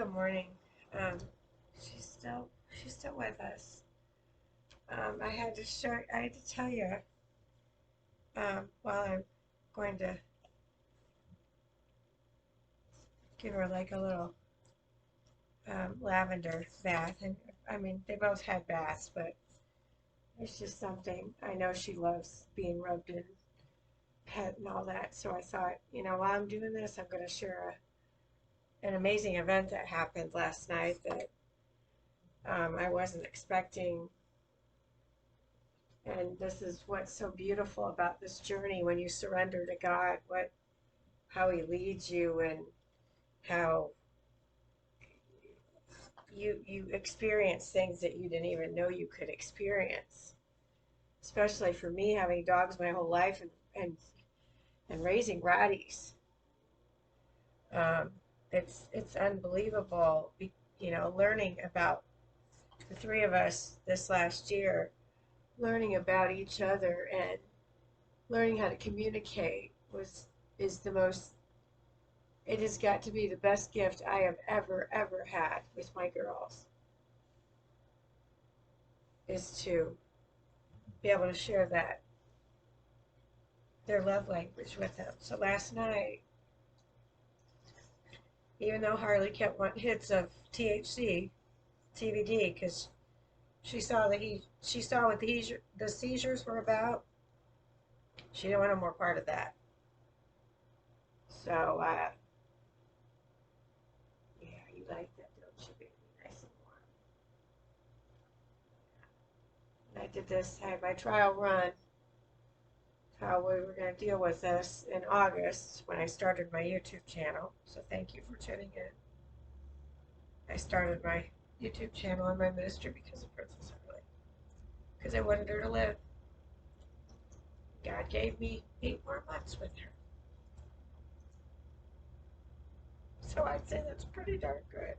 Good morning. Um, she's still with us. I had to tell you, while I'm going to give her like a little lavender bath. And I mean, they both had baths, but it's just something. I know she loves being rubbed in, pet, and all that. So I thought, while I'm doing this, I'm going to share an amazing event that happened last night that I wasn't expecting. And this is what's so beautiful about this journey when you surrender to God, how He leads you, and how you experience things that you didn't even know you could experience. Especially for me, having dogs my whole life and raising Rotties. Um, it's unbelievable, learning about the three of us this last year, learning about each other and learning how to communicate was is the most it has got to be the best gift I have ever had with my girls, is to be able to share that their love language with them. So last night, even though Harley kept wanting hits of THC, TVD, because she saw what the seizures were about, she didn't want no more part of that. So yeah, you like that, don't you, baby? Nice and warm. And I did this. I had my trial run, how we were going to deal with this in August when I started my YouTube channel. So thank you for tuning in. I started my YouTube channel and my ministry because of Princess Harley, because I wanted her to live. God gave me 8 more months with her. So I'd say that's pretty darn good.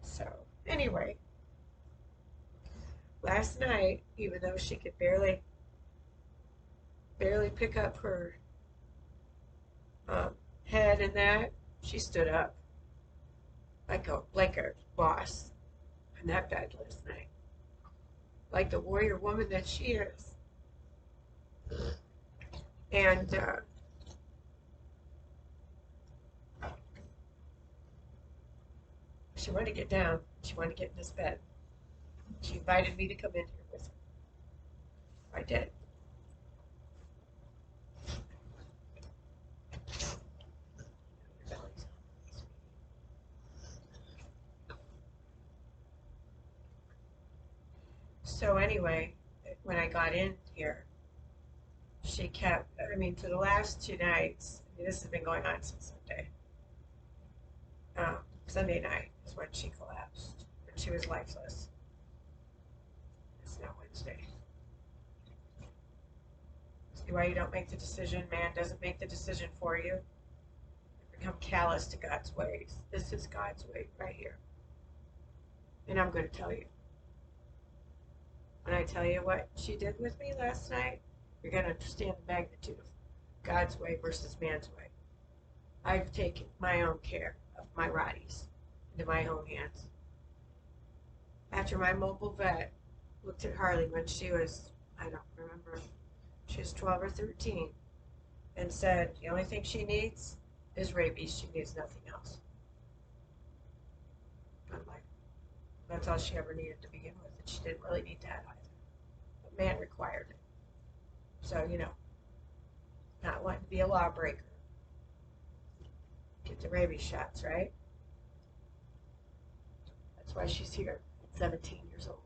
So anyway, last night, even though she could barely pick up her head and that, she stood up like a boss in that bed last night, like the warrior woman that she is. And she wanted to get down. She wanted to get in this bed. She invited me to come in here with her. I did. So anyway, when I got in here, she kept, I mean, for the last 2 nights, I mean, this has been going on since Sunday. Sunday night is when she collapsed, and she was lifeless. It's now Wednesday. See why you don't make the decision? Man doesn't make the decision for you. You become callous to God's ways. This is God's way right here. And I'm going to tell you. When I tell you what she did with me last night, you're going to understand the magnitude of God's way versus man's way. I've taken my own care of my Rotties into my own hands. After my mobile vet looked at Harley when she was, I don't remember, she was 12 or 13, and said the only thing she needs is rabies. She needs nothing else. I'm like, that's all she ever needed to begin with, and she didn't really need that either. But man required it. So, not wanting to be a lawbreaker. Get the rabies shots, right? That's why she's here at 17 years old.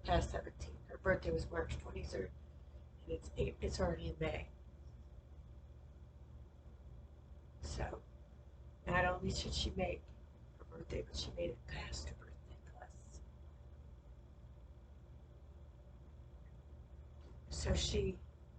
Past 17. Her birthday was March 23rd, and it's already in May. So, not only should she make her birthday, but she made it past her birthday plus. So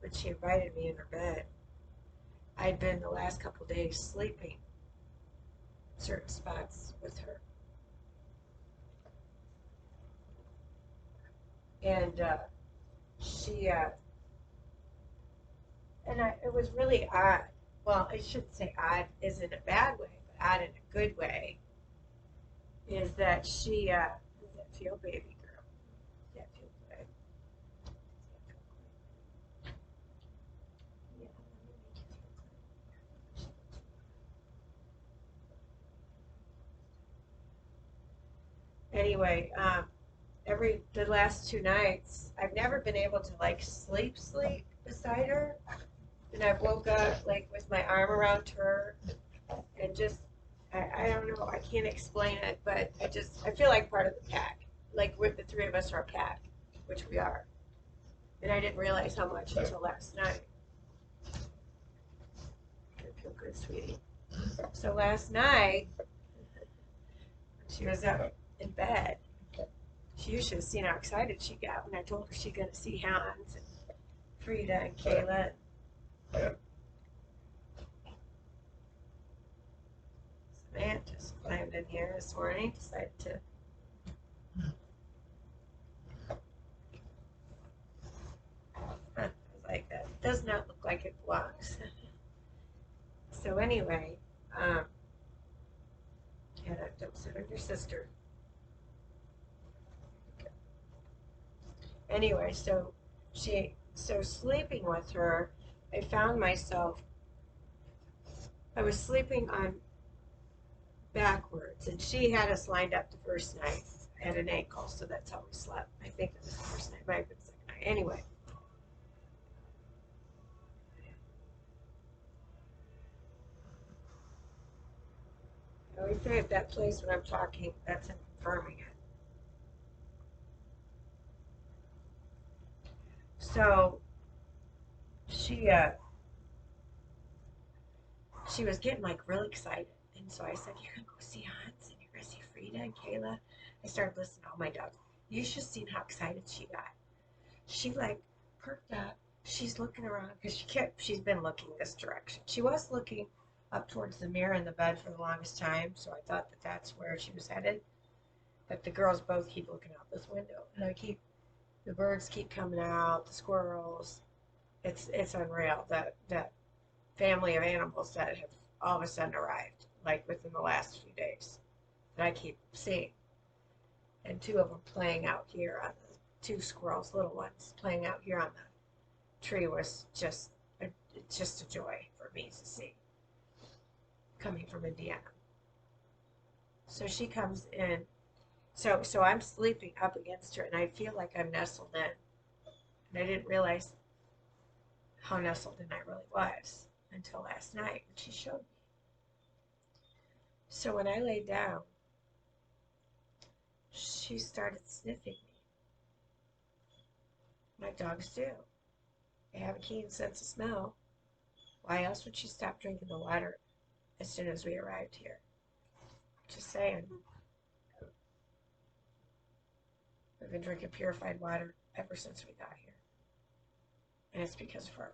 when she invited me in her bed, I'd been the last couple of days sleeping in certain spots with her. And she and it was really odd. Well, I should say odd is in a bad way, but odd in a good way. Is that she? Does that feel, baby girl? Does that feel good? Does that feel good? Yeah, let me make you feel good. Anyway, the last 2 nights, I've never been able to like sleep beside her, and I've woke up like with my arm around her, and just I don't know, I can't explain it, but I feel like part of the pack, like with the three of us are a pack, which we are, and I didn't realize how much until last night. I feel good, sweetie. So last night, she was up in bed. You should have seen how excited she got when I told her she got to see Hans and Frida and Kayla. Samantha just climbed in here this morning, decided to. I was like, that does not look like it belongs. So anyway, Hannah, don't sit on your sister. Anyway, so sleeping with her, I found myself, I was sleeping on backwards, and she had us lined up the first night at an ankle, so that's how we slept. I think it was the first night, might have been the second night. Anyway. I always say if that plays when I'm talking, that's him confirming it. So she was getting like really excited. And so I said, you're gonna go see Hans and you're gonna see Frida and Kayla. I started listening to all my dogs. You should have seen how excited she got. She like perked up. She's looking around because she's been looking this direction. She was looking up towards the mirror in the bed for the longest time, so I thought that that's where she was headed. But the girls both keep looking out this window, and the birds keep coming out, the squirrels. It's unreal that family of animals that have all of a sudden arrived, like within the last few days, that I keep seeing. And two of them playing out here on the two squirrels, little ones, playing out here on the tree was just a joy for me to see, coming from Indiana. So she comes in. So I'm sleeping up against her, and I feel like I'm nestled in. And I didn't realize how nestled in I really was until last night when she showed me. So when I laid down, she started sniffing me. My dogs do. They have a keen sense of smell. Why else would she stop drinking the water as soon as we arrived here? Just saying. We've been drinking purified water ever since we got here. And it's because of her.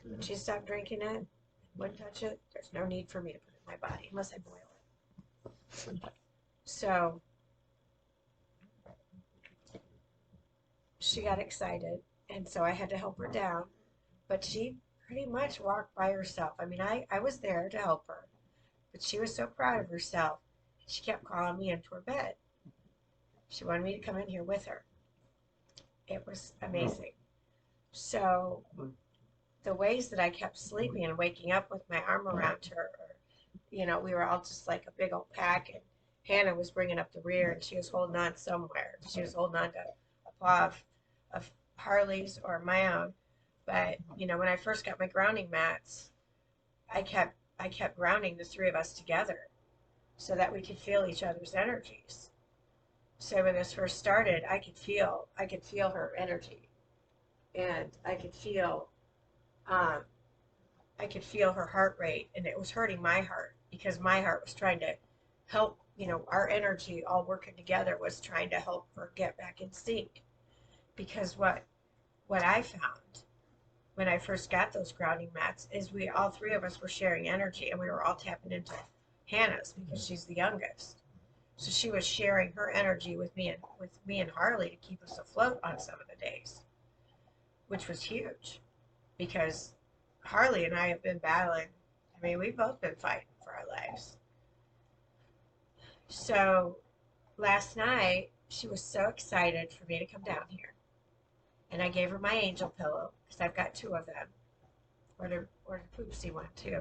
When she stopped drinking it, wouldn't touch it, there's no need for me to put it in my body unless I boil it. So she got excited, and so I had to help her down. But she pretty much walked by herself. I mean, I was there to help her, but she was so proud of herself. She kept calling me into her bed. She wanted me to come in here with her. It was amazing. So the ways that I kept sleeping and waking up with my arm around her, we were all just like a big old pack, and Hannah was bringing up the rear, and she was holding on somewhere. She was holding on to a paw of Harley's or my own. But, when I first got my grounding mats, I kept grounding the three of us together so that we could feel each other's energies. So when this first started, I could feel her energy, and I could feel her heart rate, and it was hurting my heart because my heart was trying to help. Our energy all working together was trying to help her get back in sync. Because what I found when I first got those grounding mats is all three of us were sharing energy, and we were all tapping into Hannah's because she's the youngest. So she was sharing her energy with me and Harley to keep us afloat on some of the days, which was huge. because Harley and I have been battling. I mean, we've both been fighting for our lives. So last night, she was so excited for me to come down here. And I gave her my angel pillow because I've got two of them. Ordered a poopsie one too.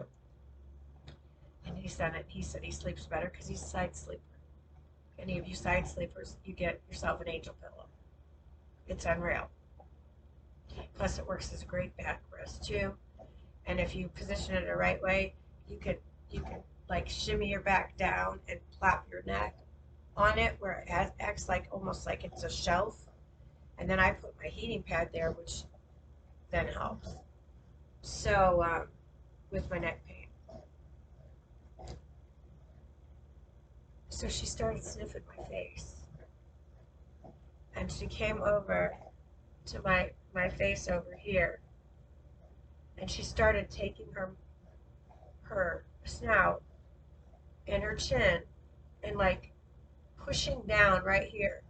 And he said he sleeps better because he's a side sleeper. Any of you side sleepers, you get yourself an angel pillow. It's unreal. Plus, it works as a great backrest too. And if you position it the right way, you can like shimmy your back down and plop your neck on it, where it acts like almost like it's a shelf. And then I put my heating pad there, which then helps. So with my neck pain. So she started sniffing my face, and she came over to my face over here, and she started taking her snout and her chin and like pushing down right here.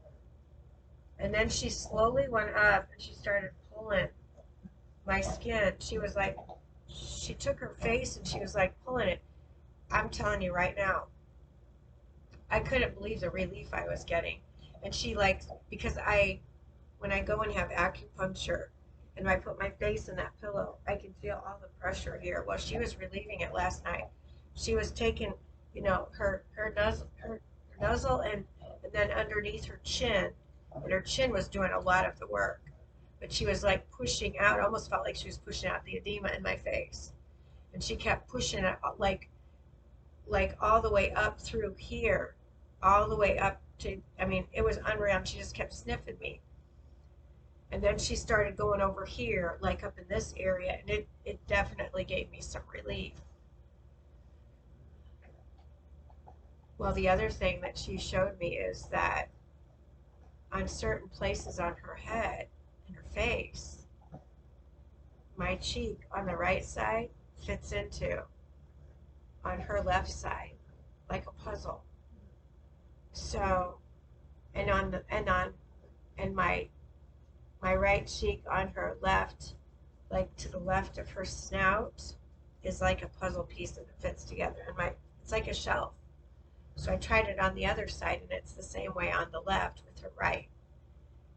And then she slowly went up and she started pulling my skin. She took her face and she was like pulling it. I'm telling you right now, I couldn't believe the relief I was getting. And she like, because when I go and have acupuncture and I put my face in that pillow, I can feel all the pressure here. Well, she was relieving it last night. She was taking, her nuzzle and then underneath her chin, and her chin was doing a lot of the work. But she was like pushing out, almost felt like she was pushing out the edema in my face. And she kept pushing it like all the way up through here, all the way up to, I mean, it was unreal. And she just kept sniffing me. And then she started going over here, like up in this area, and it definitely gave me some relief. Well, the other thing that she showed me is that on certain places on her head and her face, my cheek on the right side fits into on her left side like a puzzle. So, and my right cheek on her left, like to the left of her snout, is like a puzzle piece and it fits together. And it's like a shelf. So I tried it on the other side and it's the same way on the left with her right.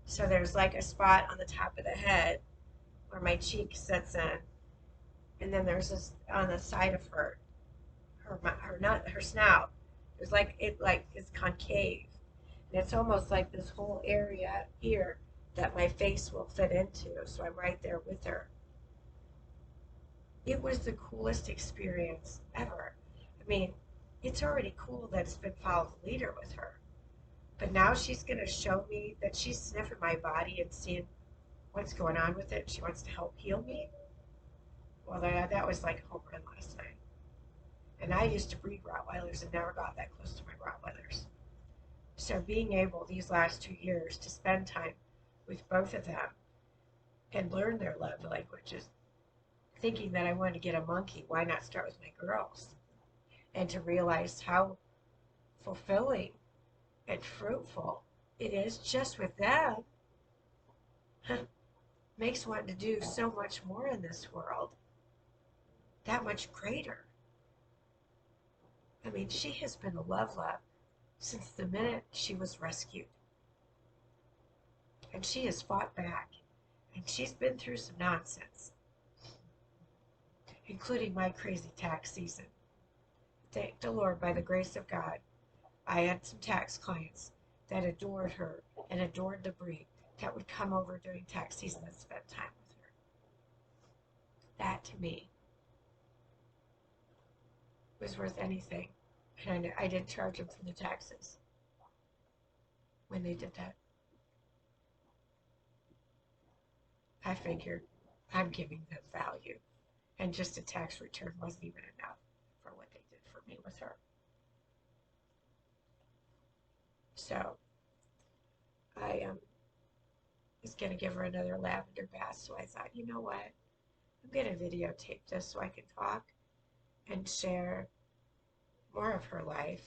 So there's like a spot on the top of the head where my cheek sits in, and then there's this on the side of her snout. There's like it like is concave, and it's almost like this whole area here that my face will fit into. So I'm right there with her. It was the coolest experience ever. I mean, it's already cool that it's been follow the leader with her, but now she's going to show me that she's sniffing my body and seeing what's going on with it. She wants to help heal me. Well, that was like a home run last night. And I used to breed Rottweilers and never got that close to my Rottweilers. So being able these last 2 years to spend time with both of them and learn their love languages, thinking that I wanted to get a monkey, why not start with my girls? And to realize how fulfilling and fruitful it is just with them. Makes one to do so much more in this world. That much greater. I mean, she has been a love since the minute she was rescued. And she has fought back. And she's been through some nonsense, including my crazy tax season. Thank the Lord, by the grace of God, I had some tax clients that adored her and adored the breed that would come over during tax season and spend time with her. That, to me, was worth anything. And I didn't charge them for the taxes when they did that. I figured I'm giving them value. And just a tax return wasn't even enough for what they did for me with her. So I was going to give her another lavender bath. So I thought, you know what? I'm going to videotape this so I can talk and share more of her life.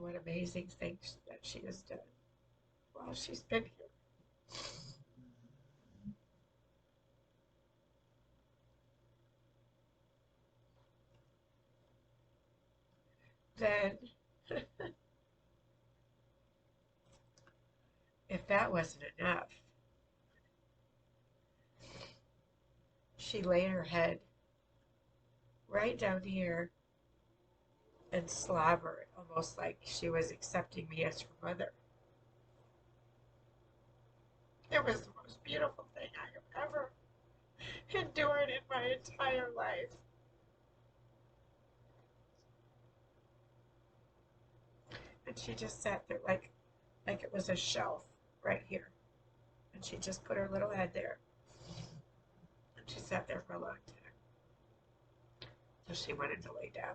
what amazing things that she has done while she's been here. Then, if that wasn't enough, she laid her head right down here and slobbered, almost like she was accepting me as her mother. It was the most beautiful thing I have ever endured in my entire life. And she just sat there like it was a shelf right here. And she just put her little head there. And she sat there for a long time. So she wanted to lay down.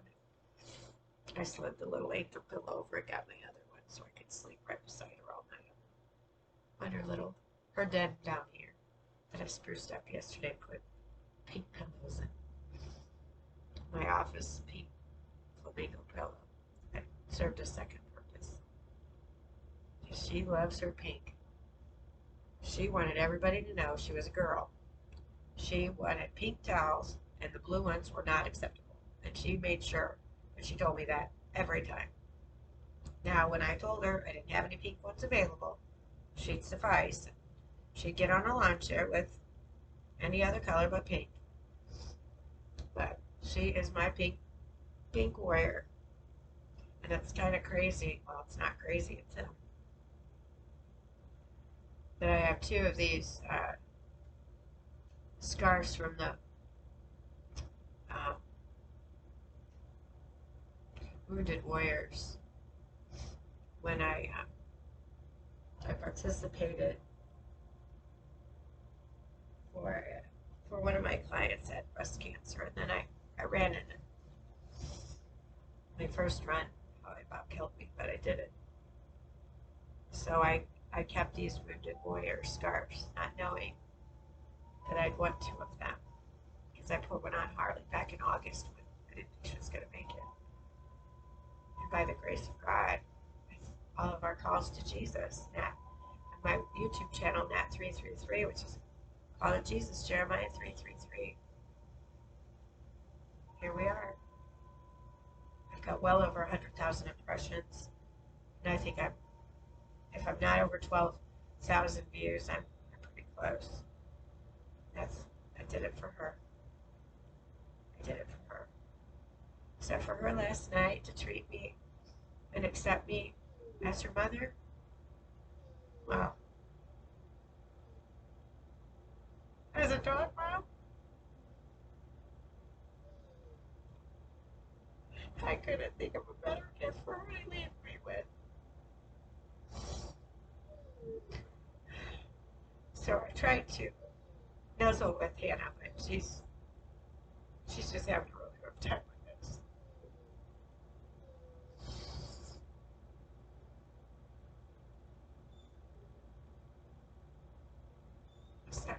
I slid the little angel pillow over and got my other one so I could sleep right beside her all night. On her den down here that I spruced up yesterday, put pink pillows in. My office pink flamingo pillow that served a second purpose. She loves her pink. She wanted everybody to know she was a girl. She wanted pink towels, and the blue ones were not acceptable. And she made sure, and she told me that every time. Now, when I told her I didn't have any pink ones available, she'd suffice. She'd get on a lawn chair with any other color but pink. But she is my pink warrior. And it's kind of crazy. Well, it's not crazy until that I have two of these scarves from the Wounded Warriors when I participated for one of my clients had breast cancer, and then I ran in it. My first run probably about killed me, but I did it. So I kept these Wounded Warrior scarves, not knowing that I'd want two of them, because I put one on Harley back in August when I didn't think she was going to make it. And by the grace of God, all of our calls to Jesus, Nat, on my YouTube channel, Nat333, which is Call of Jesus, Jeremiah 333. Here we are. I've got well over 100,000 impressions, and I think if I'm not over 12,000 views, I'm pretty close. I did it for her. I did it for her. Except for her last night to treat me and accept me as her mother. Well, as a dog mom, I couldn't think of a better gift for her to leave me with. So I tried to nuzzle with Hannah, but she's just having a really rough time with this. So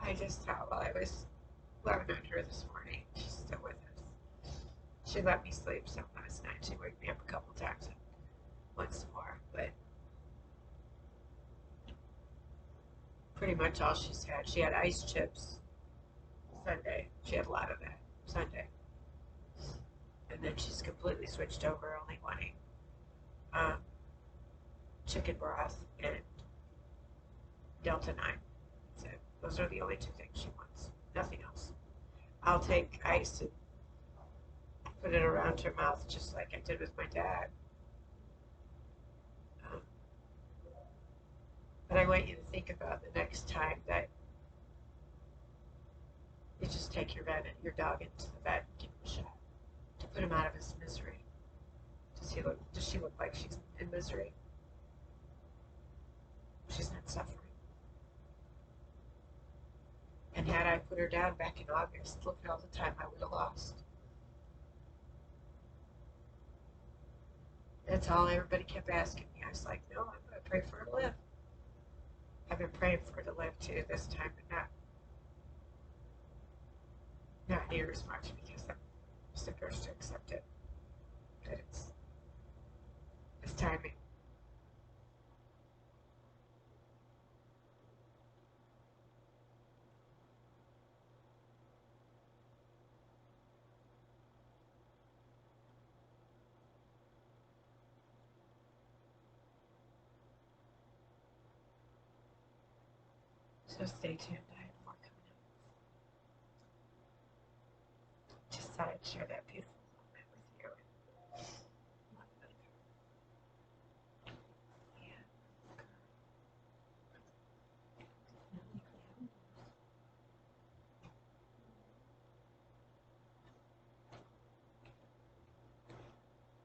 I just thought while I was loving on her this morning, she's still with us. She let me sleep some last night. She woke me up a couple times and once more, but pretty much all she's had. She had ice chips Sunday. She had a lot of that Sunday. And then she's completely switched over, only wanting chicken broth and Delta 9. That's it. Those are the only two things she wants. Nothing else. I'll take ice and put it around her mouth just like I did with my dad. But I want you to think about the next time that you just take your dog into the vet and give him a shot to put him out of his misery. Does she look like she's in misery? She's not suffering. And had I put her down back in August, look at all the time I would have lost. That's all everybody kept asking me. I was like, no, I'm going to pray for her to live. I've been praying for her to live too this time, but not near as much because I'm supposed to accept it. But It's timing. So stay tuned. I have more coming up. Just thought I'd share that beautiful moment with you. Yeah.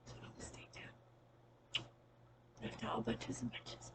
So stay tuned. Left all bunches and bunches.